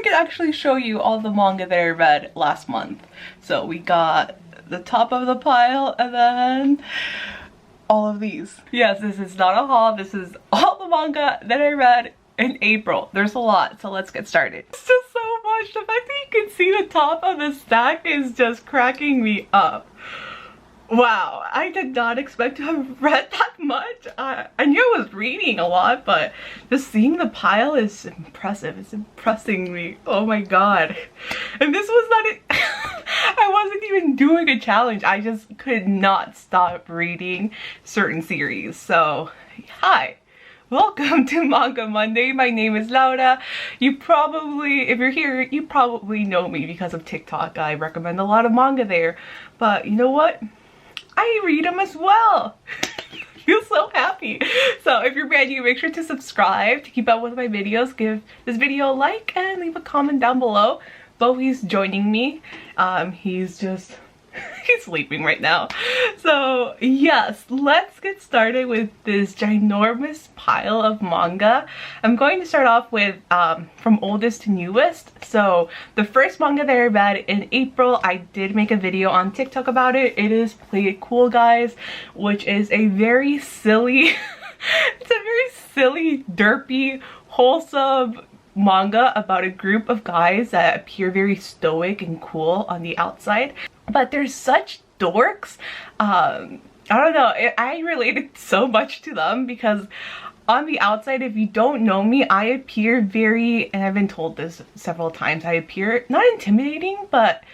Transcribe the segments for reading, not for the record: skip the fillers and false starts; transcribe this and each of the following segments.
I can actually show you all the manga that I read last month. So we got the top of the pile and then all of these. Yes, this is not a haul. This is all the manga that I read in April. There's a lot, so let's get started. It's just so much. The fact that you can see the top of the stack is just cracking me up. Wow, I did not expect to have read that much. I knew I was reading a lot, but just seeing the pile is impressive. It's impressing me. Oh my god. And this was not it. I wasn't even doing a challenge. I just could not stop reading certain series. So, hi. Welcome to Manga Monday. My name is Laura. You probably, if you're here, you probably know me because of TikTok. I recommend a lot of manga there. But you know what? I read them as well. I feel so happy. So if you're brand new, make sure to subscribe to keep up with my videos. Give this video a like and leave a comment down below. Bowi's joining me. He's sleeping right now. So yes, let's get started with this ginormous pile of manga. I'm going to start off with from oldest to newest. So the first manga that I read in April, I did make a video on TikTok about it. It is Play It Cool Guys, which is a very silly it's a very silly, derpy, wholesome manga about a group of guys that appear very stoic and cool on the outside, but they're such dorks. I don't know, I related so much to them because on the outside, if you don't know me, I appear very, and I've been told this several times, I appear not intimidating, but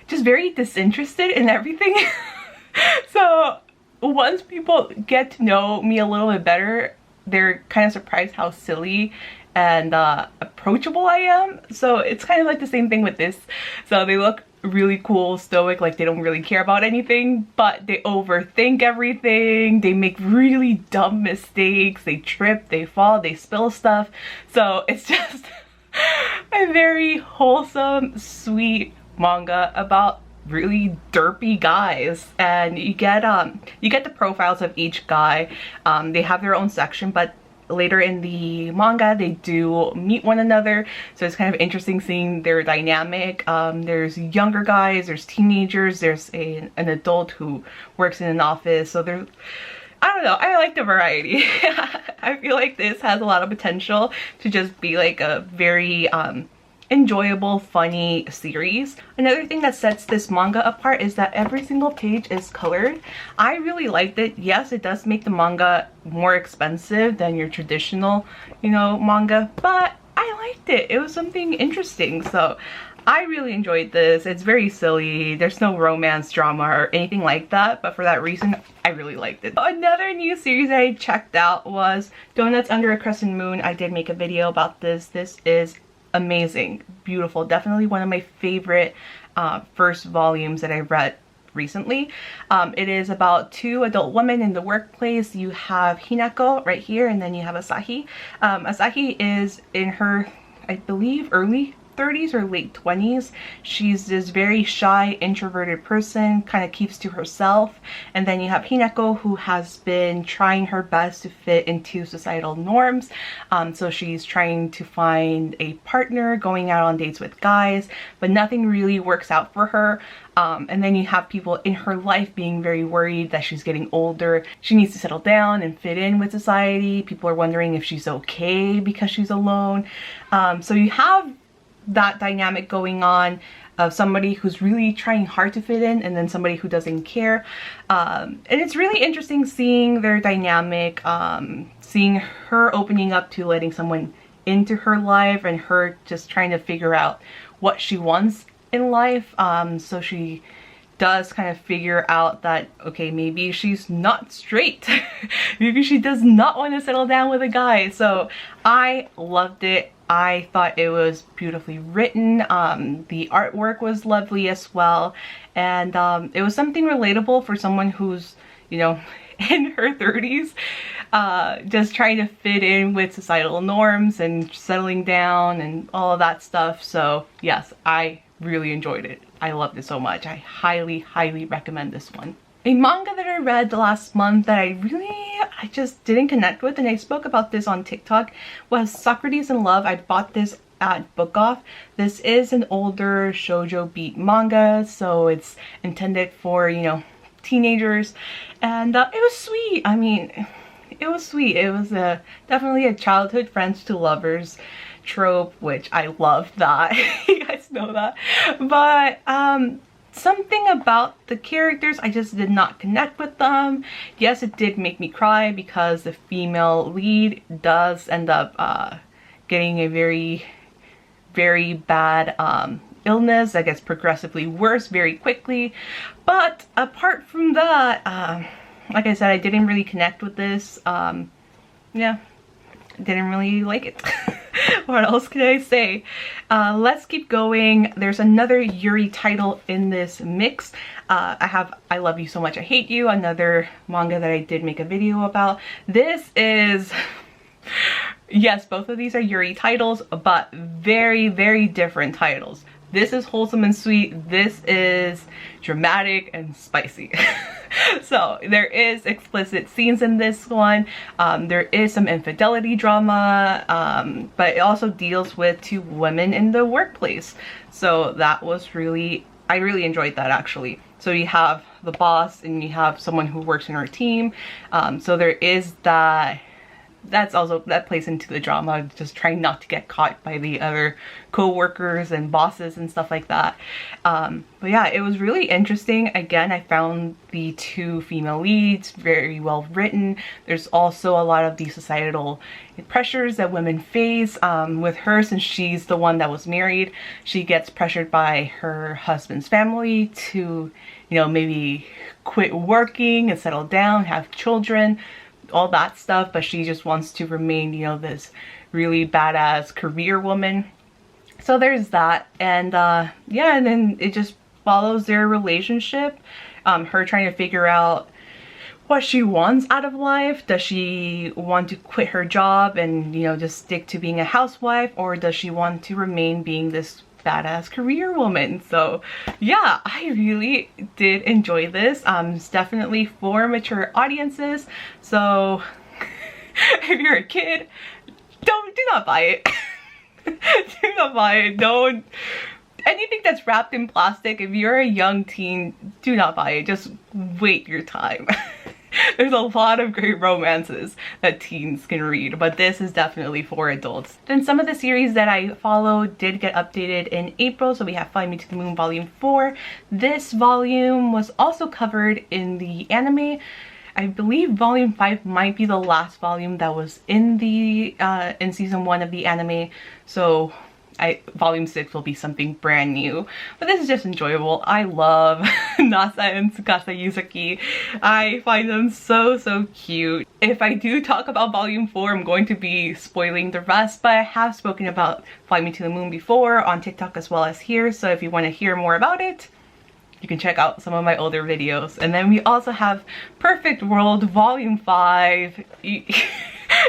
just very disinterested in everything. So once people get to know me a little bit better, they're kind of surprised how silly and approachable I am. So it's kind of like the same thing with this. So they look really cool, stoic, like they don't really care about anything, but they overthink everything. They make really dumb mistakes. They trip, they fall, they spill stuff. So it's just a very wholesome, sweet manga about really derpy guys. And you get the profiles of each guy. They have their own section, but later in the manga they do meet one another, so it's kind of interesting seeing their dynamic. There's younger guys, there's teenagers, there's an adult who works in an office. So there's, I don't know, I like the variety. I feel like this has a lot of potential to just be like a very enjoyable, funny series. Another thing that sets this manga apart is that every single page is colored. I really liked it. Yes, it does make the manga more expensive than your traditional, you know, manga, but I liked it. It was something interesting. So I really enjoyed this. It's very silly. There's no romance drama or anything like that, but for that reason, I really liked it. Another new series that I checked out was Donuts Under a Crescent Moon. I did make a video about this. This is amazing, beautiful, definitely one of my favorite first volumes that I read recently. It is about two adult women in the workplace. You have Hinako right here, and then you have Asahi. Asahi is in her, I believe, early 30s or late 20s. She's this very shy, introverted person, kind of keeps to herself. And then you have Hinako, who has been trying her best to fit into societal norms. So she's trying to find a partner, going out on dates with guys, but nothing really works out for her. And then you have people in her life being very worried that she's getting older. She needs to settle down and fit in with society. People are wondering if she's okay because she's alone. So you have that dynamic going on of somebody who's really trying hard to fit in and then somebody who doesn't care. And it's really interesting seeing their dynamic, seeing her opening up to letting someone into her life and her just trying to figure out what she wants in life. So she does kind of figure out that, okay, maybe she's not straight. Maybe she does not want to settle down with a guy. So I loved it. I thought it was beautifully written. The artwork was lovely as well. And it was something relatable for someone who's, you know, in her 30s, just trying to fit in with societal norms and settling down and all of that stuff. So yes, I really enjoyed it. I loved it so much. I highly, highly recommend this one. A manga that I read last month that I just didn't connect with, and I spoke about this on TikTok, was Socrates in Love. I bought this at Book Off. This is an older shoujo beat manga, so it's intended for, you know, teenagers, and it was sweet. I mean, it was sweet. It was definitely a childhood friends to lovers trope, which I love that. You guys know that. But something about the characters, I just did not connect with them. Yes, it did make me cry because the female lead does end up getting a very bad illness that gets progressively worse very quickly. But apart from that, like I said, I didn't really connect with this. Yeah, didn't really like it. What else can I say? Let's keep going. There's another Yuri title in this mix. I have I Love You So Much I Hate You, another manga that I did make a video about. This is yes, both of these are Yuri titles, but very different titles. This is wholesome and sweet. This is dramatic and spicy. So there is explicit scenes in this one. There is some infidelity drama, but it also deals with two women in the workplace. So that was I really enjoyed that actually. So you have the boss and you have someone who works in her team. So there is that plays into the drama, just trying not to get caught by the other co-workers and bosses and stuff like that. But yeah, it was really interesting. Again, I found the two female leads very well written. There's also a lot of the societal pressures that women face. With her, since she's the one that was married, she gets pressured by her husband's family to, you know, maybe quit working and settle down, have children, all that stuff, but she just wants to remain, you know, this really badass career woman. So there's that. And yeah, and then it just follows their relationship, her trying to figure out what she wants out of life. Does she want to quit her job and, you know, just stick to being a housewife, or does she want to remain being this badass career woman? So yeah, I really did enjoy this. It's definitely for mature audiences, so if you're a kid, do not buy it. Do not buy it. Don't, anything that's wrapped in plastic, if you're a young teen, do not buy it. Just wait your time. There's a lot of great romances that teens can read, but this is definitely for adults. Then some of the series that I follow did get updated in April. So we have Fly Me to the Moon Volume 4. This volume was also covered in the anime. I believe Volume 5 might be the last volume that was in the in season 1 of the anime. So Volume 6 will be something brand new, but this is just enjoyable. I love Nasa and Tsukasa Yuzaki. I find them so cute. If I do talk about Volume 4, I'm going to be spoiling the rest, but I have spoken about Fly Me to the Moon before on TikTok as well as here, so if you want to hear more about it, you can check out some of my older videos. And then we also have Perfect World Volume 5.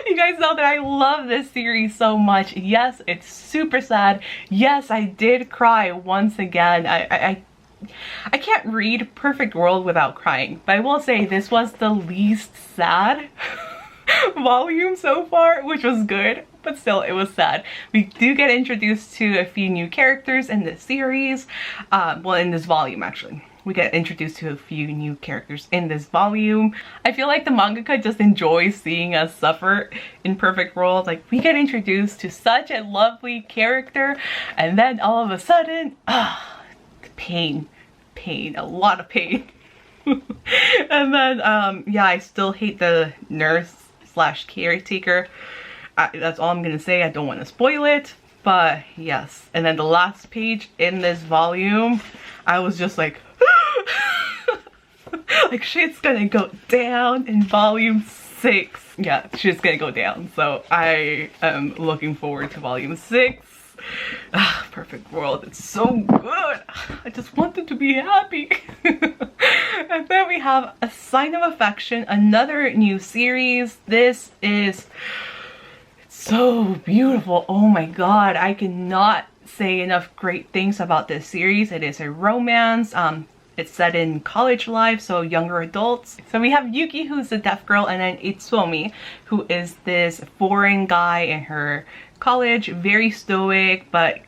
You guys know that I love this series so much. Yes, it's super sad. Yes, I did cry once again. I can't read Perfect World without crying, but I will say this was the least sad volume so far, which was good, but still it was sad. We do get introduced to a few new characters in this series, well, in this volume actually. We get introduced to a few new characters in this volume. I feel like the mangaka just enjoys seeing us suffer in Perfect World. Like, we get introduced to such a lovely character, and then all of a sudden, pain, a lot of pain. And then, yeah, I still hate the nurse slash caretaker. That's all I'm gonna say. I don't want to spoil it, but yes. And then the last page in this volume, I was just like, like, shit's gonna go down in Volume 6. Yeah, shit's gonna go down. So I am looking forward to Volume 6. Perfect World, it's so good. I just want them to be happy. And then we have A Sign of Affection, another new series. This is so beautiful. Oh my god, I cannot say enough great things about this series. It is a romance. It's set in college life, so younger adults. So we have Yuki, who's the deaf girl, and then Itsuomi, who is this foreign guy in her college, very stoic, but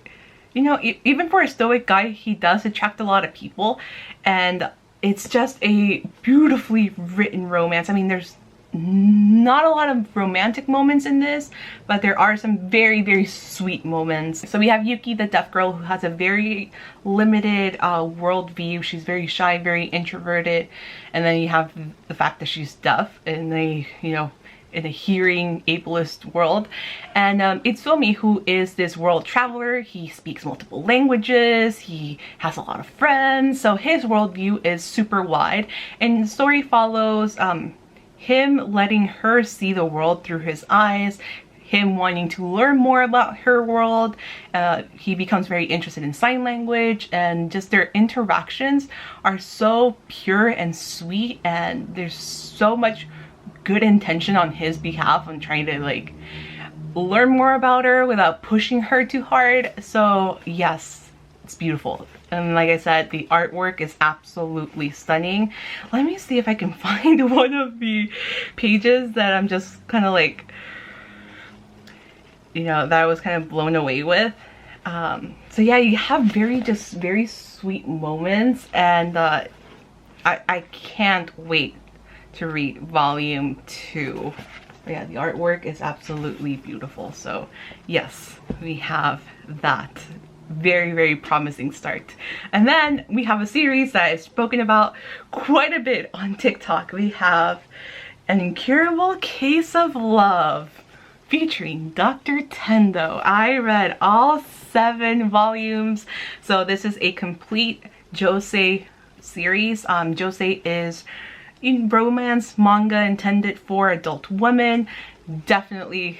you know, even for a stoic guy, he does attract a lot of people, and it's just a beautifully written romance. I mean, there's not a lot of romantic moments in this, but there are some very, very sweet moments. So we have Yuki, the deaf girl, who has a very limited worldview. She's very shy, very introverted, and then you have the fact that she's deaf in a, you know, in a hearing ableist world. And Itsuomi, who is this world traveler, he speaks multiple languages, he has a lot of friends, so his worldview is super wide, and the story follows him letting her see the world through his eyes, him wanting to learn more about her world. He becomes very interested in sign language, and just their interactions are so pure and sweet, and there's so much good intention on his behalf on trying to like learn more about her without pushing her too hard. So yes, it's beautiful. And like I said, the artwork is absolutely stunning. Let me see if I can find one of the pages that I'm just kind of like, you know, that I was kind of blown away with. So yeah, you have very sweet moments, and I can't wait to read volume 2. But yeah, the artwork is absolutely beautiful. So yes, we have that. Very promising start. And then we have a series that I've spoken about quite a bit on TikTok. We have An Incurable Case of Love featuring Dr. Tendo. I read all 7 volumes. So this is a complete josei series. Josei is in romance manga intended for adult women. Definitely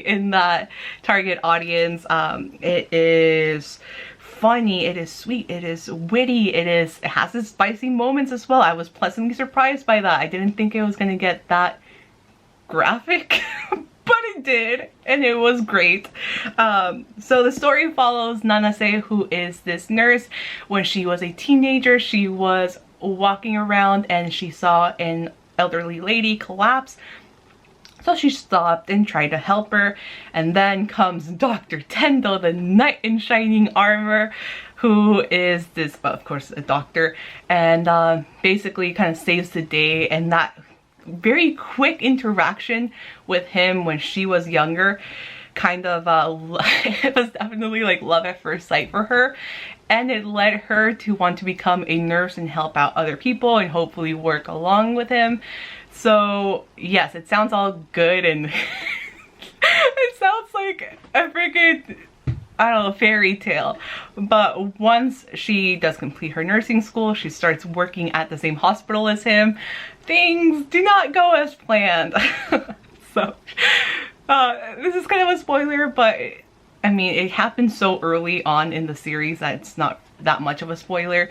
in that target audience. It is funny, it is sweet, it is witty, it has its spicy moments as well. I was pleasantly surprised by that. I didn't think it was gonna get that graphic, but it did, and it was great. So the story follows Nanase, who is this nurse. When she was a teenager, she was walking around and she saw an elderly lady collapse. So she stopped and tried to help her, and then comes Dr. Tendo, the knight in shining armor, who is this, of course, a doctor, and basically kind of saves the day. And that very quick interaction with him when she was younger kind of it was definitely like love at first sight for her, and it led her to want to become a nurse and help out other people and hopefully work along with him. So yes, it sounds all good, and it sounds like a freaking, I don't know, fairy tale. But once she does complete her nursing school, she starts working at the same hospital as him. Things do not go as planned. So this is kind of a spoiler, but I mean, it happened so early on in the series that it's not that much of a spoiler.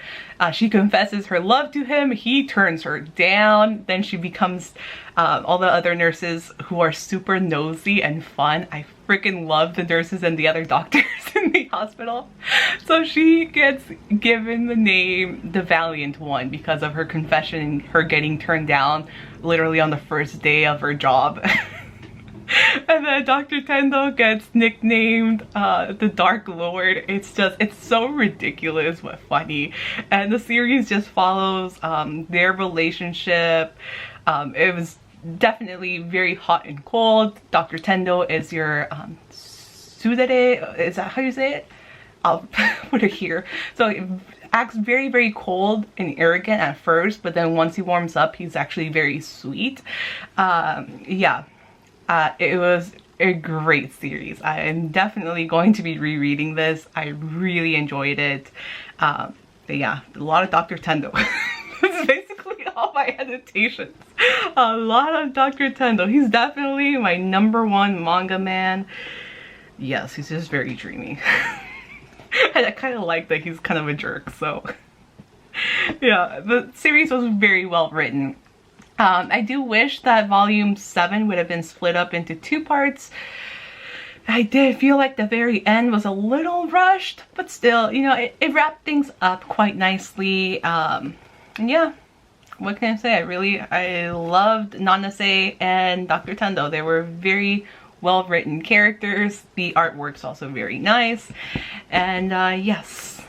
She confesses her love to him, he turns her down, then she becomes all the other nurses who are super nosy and fun. I freaking love the nurses and the other doctors in the hospital. So she gets given the name the Valiant One because of her confession, her getting turned down literally on the first day of her job. And then Dr. Tendo gets nicknamed the Dark Lord. It's so ridiculous but funny. And the series just follows their relationship. It was definitely very hot and cold. Dr. Tendo is your tsundere, is that how you say it? I'll put it here. So it acts very cold and arrogant at first, but then once he warms up, he's actually very sweet. Yeah. It was a great series. I am definitely going to be rereading this. I really enjoyed it. But yeah, a lot of Dr. Tendo. That's basically all my annotations. A lot of Dr. Tendo. He's definitely my #1 manga man. Yes, he's just very dreamy. And I kind of like that he's kind of a jerk, so. Yeah, the series was very well written. I do wish that volume 7 would have been split up into 2 parts, I did feel like the very end was a little rushed, but still, you know, it wrapped things up quite nicely. And yeah, what can I say? I loved Nanase and Dr. Tendo. They were very well written characters. The artwork's also very nice. And yes,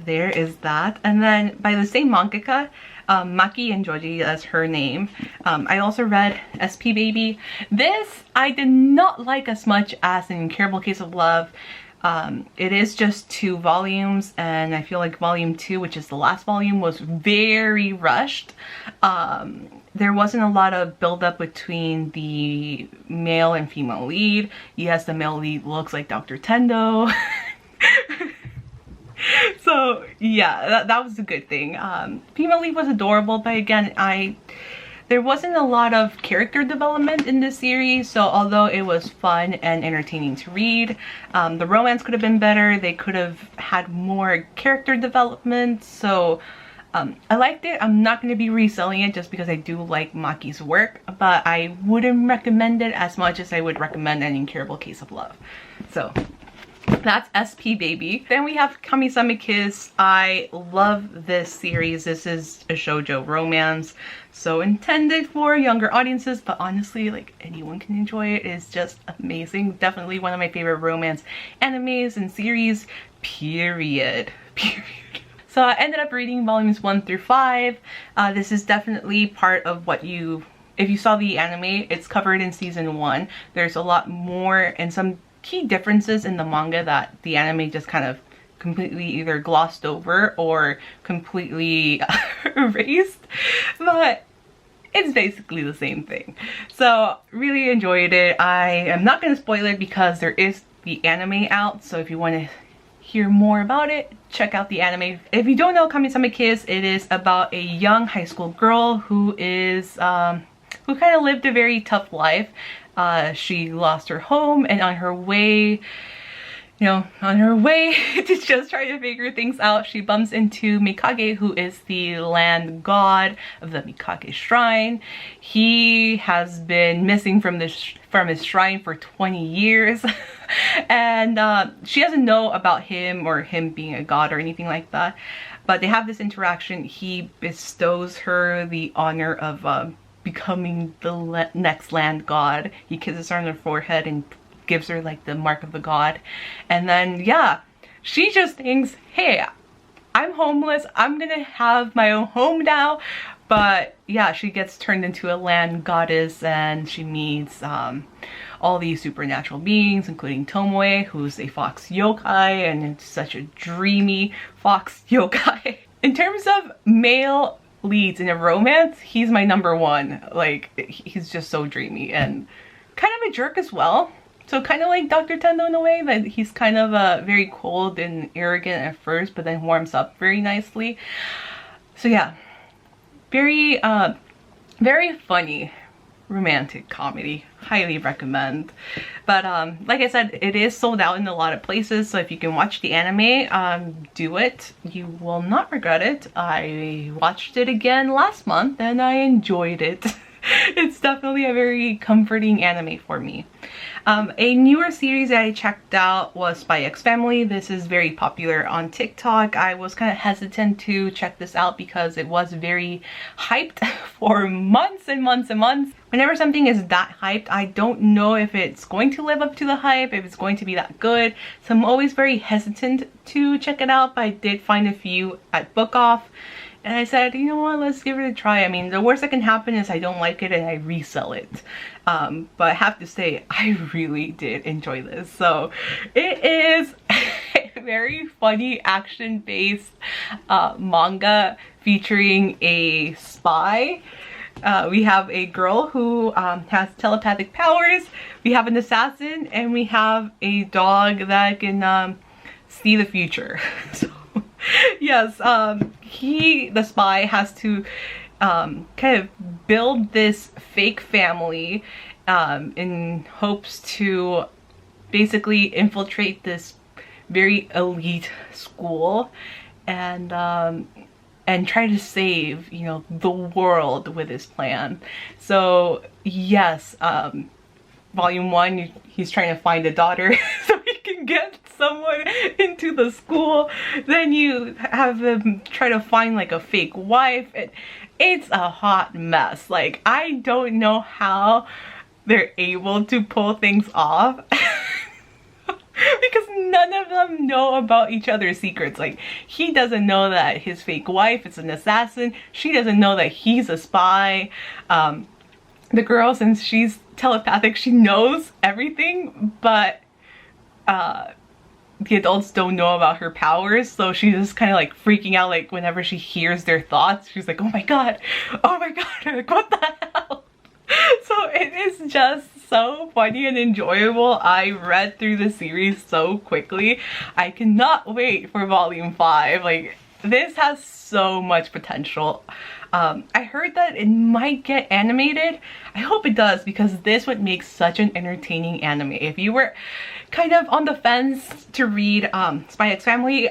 there is that. And then by the same mangaka, Maki and Joji, that's her name. I also read SP Baby. This I did not like as much as an Incurable Case of Love. It is just 2 volumes, and I feel like volume 2, which is the last volume, was very rushed. There wasn't a lot of build-up between the male and female lead. Yes, the male lead looks like Dr. Tendo. So yeah, that was a good thing. Female lead was adorable, but again, there wasn't a lot of character development in this series, so although it was fun and entertaining to read, the romance could have been better. They could have had more character development, so I liked it. I'm not going to be reselling it just because I do like Maki's work, but I wouldn't recommend it as much as I would recommend an Incurable Case of Love. So that's SP Baby. Then we have Kamisame Kiss. I love this series. This is a shoujo romance, so intended for younger audiences, but honestly, like, anyone can enjoy it. It's just amazing. Definitely one of my favorite romance animes and series, period. So I ended up reading volumes 1 through 5. This is definitely part of what if you saw the anime, it's covered in season 1. There's a lot more and some key differences in the manga that the anime just kind of completely either glossed over or completely erased, but it's basically the same thing. So really enjoyed it. I am not going to spoil it because there is the anime out, so if you want to hear more about it, check out the anime. If you don't know Kamisame Kiss, it is about a young high school girl who is who kind of lived a very tough life. She lost her home, and on her way to just try to figure things out, she bumps into Mikage, who is the land god of the Mikage shrine. He has been missing from his shrine for 20 years. And she doesn't know about him or him being a god or anything like that, but they have this interaction. He bestows her the honor of becoming the next land god. He kisses her on her forehead and gives her like the mark of the god. And then yeah, she just thinks, hey, I'm homeless, I'm gonna have my own home now. But yeah, she gets turned into a land goddess, and she meets all these supernatural beings, including Tomoe, who's a fox yokai, and it's such a dreamy fox yokai. In terms of male leads in a romance, he's my #1. Like, he's just so dreamy and kind of a jerk as well. So kind of like Dr. Tendo in a way, that he's kind of very cold and arrogant at first, but then warms up very nicely. So yeah, very very funny romantic comedy. Highly recommend. But like I said, it is sold out in a lot of places, so if you can watch the anime, do it. You will not regret it. I watched it again last month and I enjoyed it. It's definitely a very comforting anime for me. A newer series that I checked out was Spy X Family. This is very popular on TikTok. I was kind of hesitant to check this out because it was very hyped for months and months and months. Whenever something is that hyped, I don't know if it's going to live up to the hype, if it's going to be that good. So I'm always very hesitant to check it out, but I did find a few at Book Off. And I said, you know what, let's give it a try. I mean, the worst that can happen is I don't like it and I resell it. But I have to say, I really did enjoy this. So it is a very funny action-based manga featuring a spy. We have a girl who has telepathic powers. We have an assassin, and we have a dog that can see the future. So yes, the spy has to kind of build this fake family in hopes to basically infiltrate this very elite school and try to save, you know, the world with his plan. So yes, volume 1, he's trying to find a daughter so he can get someone into the school. Then you have him try to find like a fake wife. It's a hot mess. Like, I don't know how they're able to pull things off because none of them know about each other's secrets. Like, he doesn't know that his fake wife is an assassin. She doesn't know that he's a spy. The girl, since she's telepathic, she knows everything, but the adults don't know about her powers, so she's just kind of like freaking out. Like, whenever she hears their thoughts, she's like, oh my god, like, what the hell? So it is just so funny and enjoyable. I read through the series so quickly. I cannot wait for volume 5. Like, this has so much potential. I heard that it might get animated. I hope it does, because this would make such an entertaining anime. If you were kind of on the fence to read Spy X Family,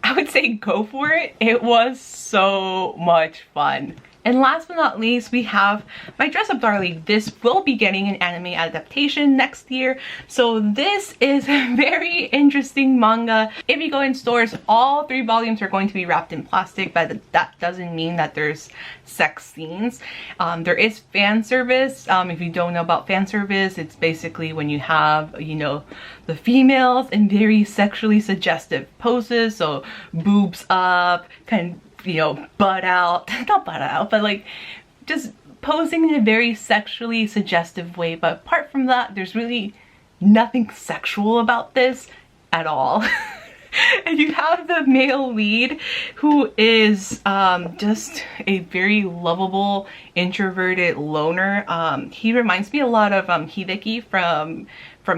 I would say go for it. It was so much fun. And last but not least, we have My Dress Up Darling. This will be getting an anime adaptation next year. So this is a very interesting manga. If you go in stores, all 3 volumes are going to be wrapped in plastic, but that doesn't mean that there's sex scenes. There is fan service. If you don't know about fan service, it's basically when you have, you know, the females in very sexually suggestive poses. So boobs up, kind of, you know, butt out, not butt out, but like just posing in a very sexually suggestive way. But apart from that, there's really nothing sexual about this at all. And you have the male lead, who is just a very lovable, introverted loner. He reminds me a lot of Hideki from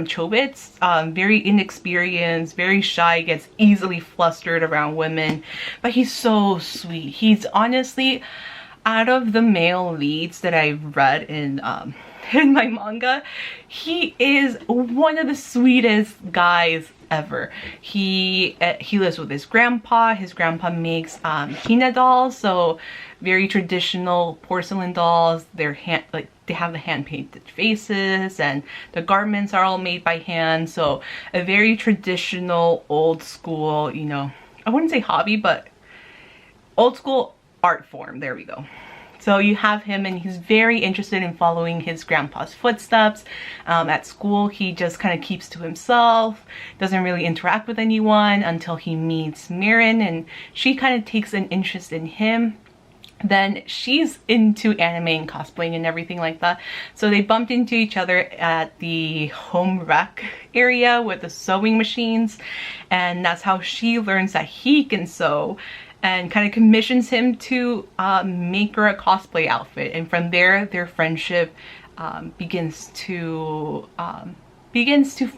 Chobits. Very inexperienced, very shy, gets easily flustered around women, but he's so sweet. He's honestly, out of the male leads that I've read in my manga, he is one of the sweetest guys ever. He lives with his grandpa. His grandpa makes Hina dolls, so very traditional porcelain dolls. They're they have the hand painted faces, and the garments are all made by hand. So a very traditional, old school, you know, I wouldn't say hobby, but old school art form. There we go. So you have him, and he's very interested in following his grandpa's footsteps. At school, he just kind of keeps to himself, doesn't really interact with anyone until he meets Mirin, and she kind of takes an interest in him. Then she's into anime and cosplaying and everything like that. So they bumped into each other at the home rec area with the sewing machines, and that's how she learns that he can sew, and kind of commissions him to make her a cosplay outfit. And from there, their friendship begins to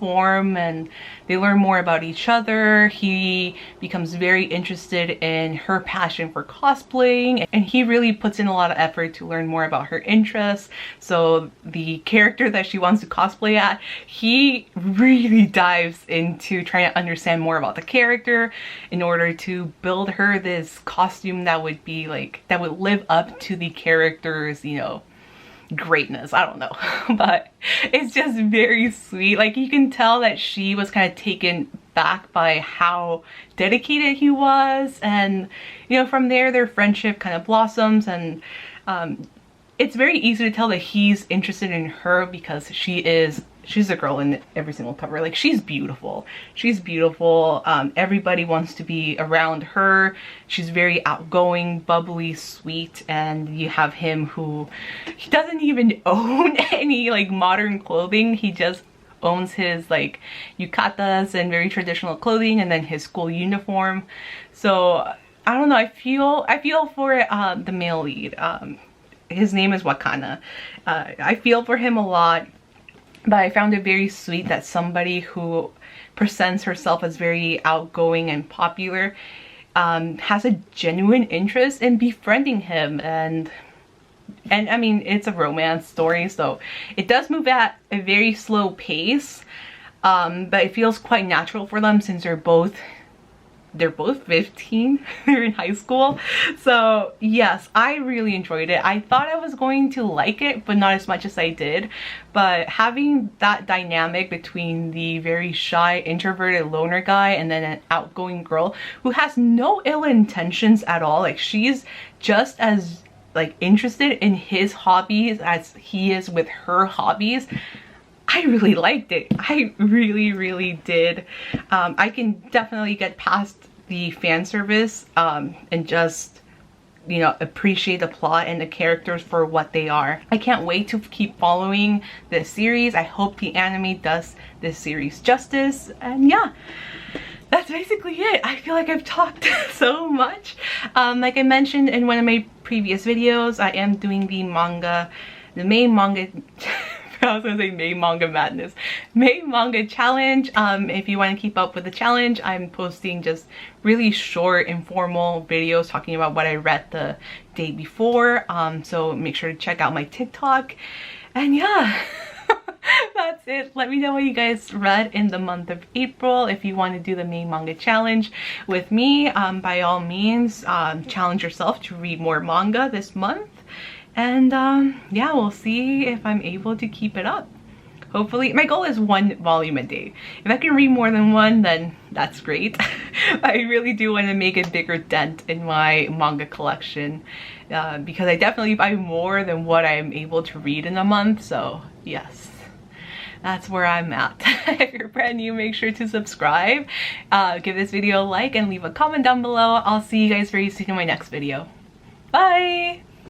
form, and they learn more about each other. He becomes very interested in her passion for cosplaying, and he really puts in a lot of effort to learn more about her interests. So the character that she wants to cosplay at, he really dives into trying to understand more about the character in order to build her this costume that would be like, that would live up to the character's, you know, greatness. I don't know, but it's just very sweet. Like, you can tell that she was kind of taken back by how dedicated he was, and you know, from there their friendship kind of blossoms, and it's very easy to tell that he's interested in her because she's a girl in every single cover. Like, she's beautiful. She's beautiful. Everybody wants to be around her. She's very outgoing, bubbly, sweet. And you have him who, he doesn't even own any like modern clothing. He just owns his like yukatas and very traditional clothing, and then his school uniform. So I don't know, I feel for the male lead. His name is Wakana. I feel for him a lot. But I found it very sweet that somebody who presents herself as very outgoing and popular has a genuine interest in befriending him. And I mean, it's a romance story, so it does move at a very slow pace, but it feels quite natural for them since they're both they're both 15. They're in high school. So yes, I really enjoyed it. I thought I was going to like it, but not as much as I did. But having that dynamic between the very shy, introverted loner guy and then an outgoing girl who has no ill intentions at all. Like, she's just as like interested in his hobbies as he is with her hobbies. I really liked it. I really did. I can definitely get past the fan service and just, you know, appreciate the plot and the characters for what they are. I can't wait to keep following this series. I hope the anime does this series justice. And yeah, that's basically it. I feel like I've talked so much. Like I mentioned in one of my previous videos, I am doing the main manga I was gonna say May Manga Madness. May Manga Challenge. If you want to keep up with the challenge, I'm posting just really short, informal videos talking about what I read the day before. So make sure to check out my TikTok. And yeah, that's it. Let me know what you guys read in the month of April. If you want to do the May Manga Challenge with me, by all means, challenge yourself to read more manga this month. And yeah, we'll see if I'm able to keep it up. Hopefully, my goal is 1 volume a day. If I can read more than one, then that's great. I really do want to make a bigger dent in my manga collection because I definitely buy more than what I'm able to read in a month. So yes, that's where I'm at. If you're brand new, make sure to subscribe, give this video a like, and leave a comment down below. I'll see you guys very soon in my next video. Bye!